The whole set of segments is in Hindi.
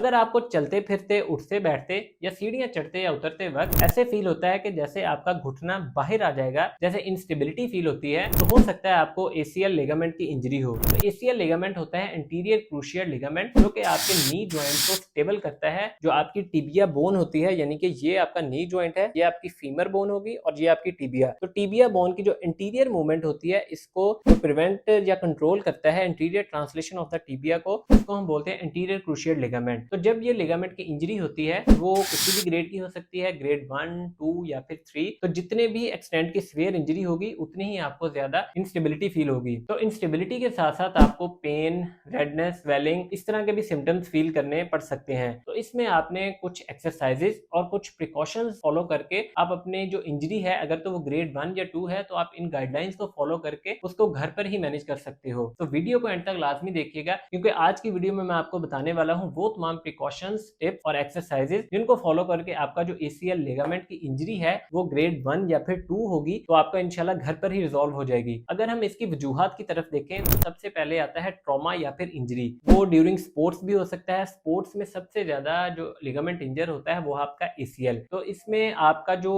अगर आपको चलते फिरते, उठते बैठते या सीढ़ियां चढ़ते या उतरते वक्त ऐसे फील होता है कि जैसे आपका घुटना बाहर आ जाएगा, जैसे इंस्टेबिलिटी फील होती है, तो हो सकता है आपको एसीएल लिगामेंट की इंजरी हो। तो एसीएल लिगामेंट होता है एंटीरियर क्रूशियल लिगामेंट, जो कि आपके नी जॉइंट को स्टेबल करता है। जो आपकी टिबिया बोन होती है, यानी कि ये आपका नी जॉइंट है, ये आपकी फीमर बोन होगी और ये आपकी टिबिया। तो टिबिया बोन की जो इंटीरियर मूवमेंट होती है, इसको प्रिवेंट या कंट्रोल करता है, interior translation of the tibia को, उसको हम बोलते हैं इंटीरियर क्रूशियल लिगामेंट। तो जब ये लिगामेंट की इंजरी होती है, वो किसी भी ग्रेड की हो सकती है, ग्रेड 1, 2 या फिर 3। तो जितने भी एक्सटेंट की सीवियर इंजरी होगी, उतनी ही आपको ज्यादा इंस्टेबिलिटी फील होगी। तो इंस्टेबिलिटी के साथ साथ आपको पेन, रेडनेस, स्वेलिंग, इस तरह के भी सिम्टम्स फील करने पड़ सकते हैं। तो इसमें आपने कुछ एक्सरसाइजेस और कुछ प्रिकॉशंस फॉलो करके आप अपने जो इंजरी है, अगर तो वो ग्रेड 1 या 2 है, तो आप इन गाइडलाइंस को फॉलो करके उसको घर पर ही मैनेज कर सकते हो। तो वीडियो को एंड तक लाजमी देखिएगा, क्योंकि आज की वीडियो में मैं आपको बताने वाला हूँ वो तमाम प्रिकॉशंस, टिप्स और एक्सरसाइजेस जिनको फॉलो करके आपका जो एसीएल लिगामेंट की इंजरी है वो ग्रेड 1 या फिर 2 होगी, तो आपका इंशाल्लाह घर पर ही रिजॉल्व हो जाएगी। अगर हम इसकी वजूहात की तरफ देखें तो सबसे पहले आता है ट्रॉमा या फिर इंजरी। वो ड्यूरिंग स्पोर्ट्स भी हो सकता है। स्पोर्ट्स में सबसे ज्यादा जो लिगामेंट इंजर होता है वो आपका एसीएल। तो इसमें आपका जो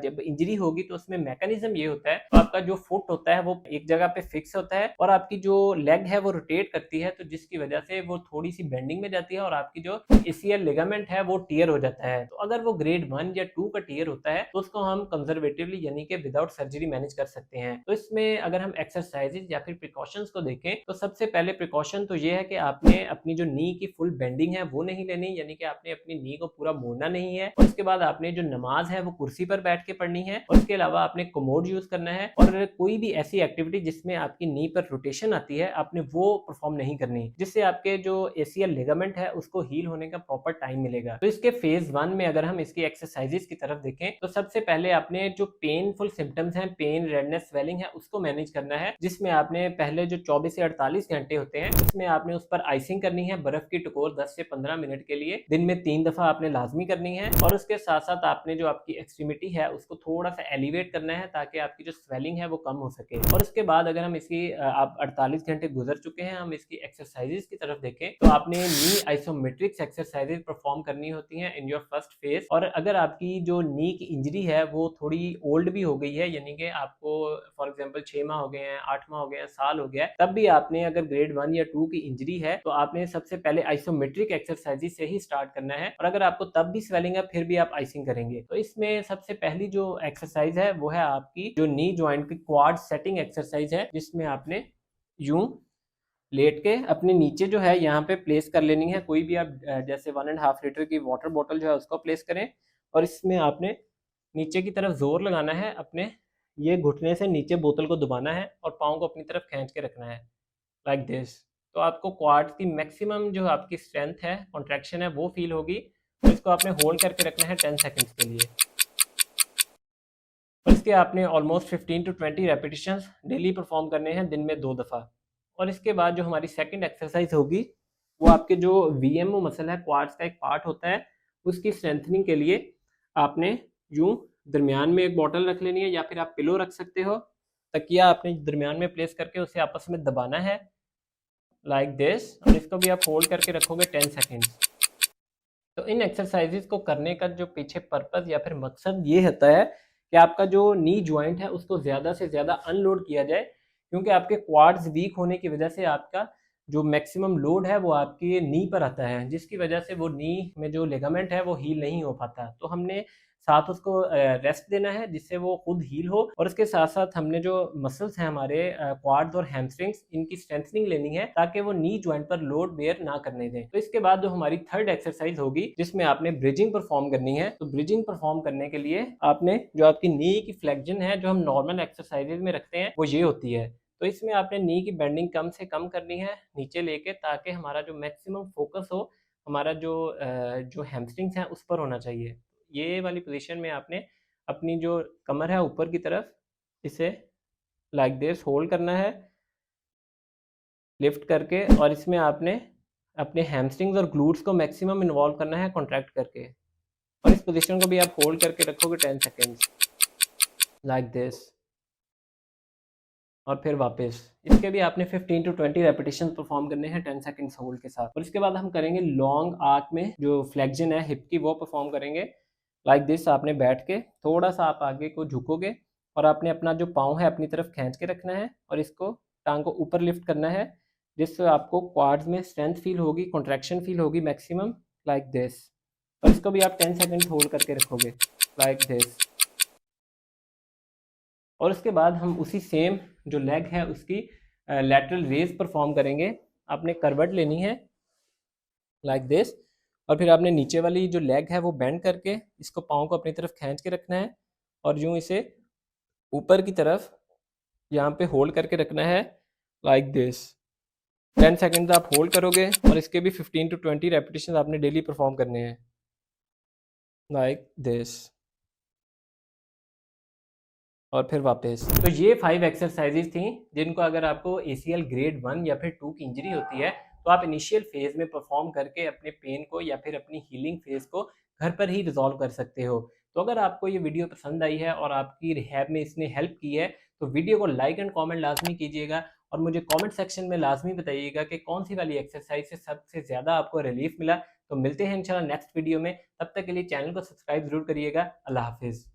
जब इंजरी होगी तो उसमें मैकेनिज्म ये होता है, तो आपका जो फुट होता है वो एक जगह पे फिक्स होता है और आपकी जो लेग है वो रोटेट करती है, तो जिसकी वजह से वो थोड़ी सी बेंडिंग में जाती है और आपकी जो एसीएल लिगामेंट है वो टियर हो जाता है। तो अगर वो ग्रेड 1 या 2 का टियर होता है तो उसको हम कंजर्वेटिवली यानी कि विदाउट सर्जरी मैनेज कर सकते हैं। तो इसमें अगर हम एक्सरसाइजेज या फिर प्रिकॉशंस को देखें तो सबसे पहले प्रिकॉशन तो ये है कि आपने अपनी जो नी की फुल बेंडिंग है वो नहीं लेनी, यानी कि आपने अपनी नी को पूरा मोड़ना नहीं है। और उसके बाद आपने जो नमाज है वो कुर्सी पर बैठ के पढ़नी है और उसके अलावा आपने कमोड यूज करना है। और कोई भी ऐसी एक्टिविटी जिसमें आपकी नी पर रोटेशन आती है, आपने वो परफॉर्म नहीं करनी, जिससे आपके जो एसीएल लिगामेंट है उसको हील होने का प्रॉपर टाइम मिलेगा। तो इसके फेज 1 में अगर हम इसकी एक्सरसाइजेस की तरफ देखें तो सबसे पहले आपने जो पेनफुल सिम्टम्स हैं, पेन, रेडनेस, स्वेलिंग है, उसको मैनेज करना है, जिसमें आपने पहले जो 24 से 48 घंटे होते हैं उसमें आपने उस पर आइसिंग करनी है, बर्फ की टकोर 10 से 15 मिनट के लिए दिन में 3 दफा आपने लाजमी करनी है। और उसके साथ साथ आपने जो आपकी एक्सट्रीमिटी है उसको थोड़ा सा एलिवेट करना है ताकि आपकी जो स्वेलिंग है वो कम हो सके। और उसके बाद अगर हम इसकी आप 48 घंटे गुजर चुके हैं, हम इसकी एक्सरसाइजेस की तरफ देखें तो आपने नी आइसोमेट्रिक्स एक्सरसाइजेस परफॉर्म करनी होती हैं इन योर फर्स्ट फेज। और अगर आपकी जो नी की इंजरी है वो थोड़ी ओल्ड भी हो गई है, यानी कि आपको फॉर एग्जांपल 6 माह हो गए हैं, 8 माह हो गए हैं, साल हो गया है, तब भी आपने अगर ग्रेड 1 या 2 की इंजरी है तो आपने सबसे पहले आइसोमेट्रिक एक्सरसाइजेस से ही स्टार्ट करना है। और अगर आपको तब भी स्वेलिंग है फिर भी आप आइसिंग करेंगे, तो इसमें सबसे पहली जो एक्सरसाइज है वो है आपकी जो नी जॉइंट की क्वाड सेटिंग एक्सरसाइज है, जिसमें आपने यूं लेट के अपने नीचे जो है यहाँ पे प्लेस कर लेनी है। कोई भी आप जैसे 1.5 लीटर की वाटर बॉटल जो है उसको प्लेस करें और इसमें आपने नीचे की तरफ जोर लगाना है, अपने ये घुटने से नीचे बोतल को दबाना है और पाँव को अपनी तरफ खींच के रखना है, लाइक दिस। तो आपको क्वाड्स की मैक्सिमम जो आपकी स्ट्रेंथ है, कॉन्ट्रैक्शन है, वो फील होगी। तो इसको आपने होल्ड करके रखना है 10 सेकेंड्स के लिए। और इसके आपने almost 15 to 20 repetitions daily perform करने हैं, दिन में 2 दफ़ा। और इसके बाद जो हमारी सेकंड एक्सरसाइज होगी वो आपके जो वीएमओ मसल है, क्वाड्स का एक पार्ट होता है, उसकी स्ट्रेंथनिंग के लिए आपने यूं दरमियान में एक बॉटल रख लेनी है, या फिर आप पिलो रख सकते हो, तकिया आपने दरमियान में प्लेस करके उसे आपस में दबाना है लाइक दिस। और इसको भी आप होल्ड करके रखोगे 10 सेकेंड्स। तो इन एक्सरसाइजेस को करने का जो पीछे पर्पस या फिर मकसद ये होता है कि आपका जो नी जॉइंट है उसको ज़्यादा से ज़्यादा अनलोड किया जाए, क्योंकि आपके क्वाड्स वीक होने की वजह से आपका जो मैक्सिमम लोड है वो आपकी नी पर आता है, जिसकी वजह से वो नी में जो लिगामेंट है वो हील नहीं हो पाता। तो हमने साथ उसको रेस्ट देना है जिससे वो खुद हील हो। और उसके साथ साथ हमने जो मसल्स हैं हमारे क्वाड्स और हैमस्ट्रिंग्स, इनकी स्ट्रेंथनिंग लेनी है ताकि वो नी जॉइंट पर लोड बेयर ना करने दें। तो इसके बाद जो हमारी थर्ड एक्सरसाइज होगी जिसमें आपने ब्रिजिंग परफॉर्म करनी है, तो ब्रिजिंग परफॉर्म करने के लिए आपने जो आपकी नी की फ्लेक्जन है जो हम नॉर्मल एक्सरसाइजेज में रखते हैं वो ये होती है। तो इसमें आपने नी की बेंडिंग कम से कम करनी है नीचे लेके, ताकि हमारा जो मैक्सिमम फोकस हो हमारा जो हैमस्ट्रिंग्स हैं उस पर होना चाहिए। ये वाली पोजीशन में आपने अपनी जो कमर है ऊपर की तरफ इसे लाइक दिस होल्ड करना है लिफ्ट करके, और इसमें आपने अपने हैमस्ट्रिंग्स और ग्लूट्स को मैक्सिमम इन्वॉल्व करना है कॉन्ट्रैक्ट करके। और इस पोजीशन को भी आप होल्ड करके रखोगे 10 सेकेंड्स लाइक दिस। और फिर वापस। इसके भी आपने 15 to 20 रेपिटेशन परफॉर्म करने हैं 10 सेकंड्स होल्ड के साथ। और इसके बाद हम करेंगे लॉन्ग आर्क में जो फ्लेक्शन है हिप की, वो परफॉर्म करेंगे लाइक दिस। आपने बैठ के थोड़ा सा आप आगे को झुकोगे और आपने अपना जो पाँव है अपनी तरफ खींच के रखना है और इसको टांग को ऊपर लिफ्ट करना है, जिससे आपको क्वाड्स में स्ट्रेंथ फील होगी, कॉन्ट्रैक्शन फील होगी मैक्सिमम, लाइक दिस। और इसको भी आप 10 सेकंड होल्ड करके रखोगे लाइक दिस। और उसके बाद हम उसी सेम जो लेग है उसकी लैटरल रेज परफॉर्म करेंगे। आपने करवट लेनी है लाइक दिस, और फिर आपने नीचे वाली जो लेग है वो बेंड करके इसको पाँव को अपनी तरफ खींच के रखना है और यूँ इसे ऊपर की तरफ यहाँ पे होल्ड करके रखना है लाइक दिस। 10 सेकंड आप होल्ड करोगे और इसके भी 15 to 20 रेपिटेशन आपने डेली परफॉर्म करने हैं लाइक दिस। और फिर वापस। तो ये 5 एक्सरसाइजेज थी जिनको अगर आपको ACL ग्रेड 1 या फिर 2 की इंजरी होती है तो आप इनिशियल फेज में परफॉर्म करके अपने पेन को या फिर अपनी हीलिंग फेज को घर पर ही रिजॉल्व कर सकते हो। तो अगर आपको ये वीडियो पसंद आई है और आपकी रिहैब में इसने हेल्प की है तो वीडियो को लाइक एंड कॉमेंट लाजमी कीजिएगा और मुझे कॉमेंट सेक्शन में लाजमी बताइएगा कि कौन सी वाली एक्सरसाइज से सबसे ज़्यादा आपको रिलीफ मिला। तो मिलते हैं इंशाल्लाह नेक्स्ट वीडियो में, तब तक के लिए चैनल को सब्सक्राइब जरूर करिएगा। अल्लाह हाफिज़।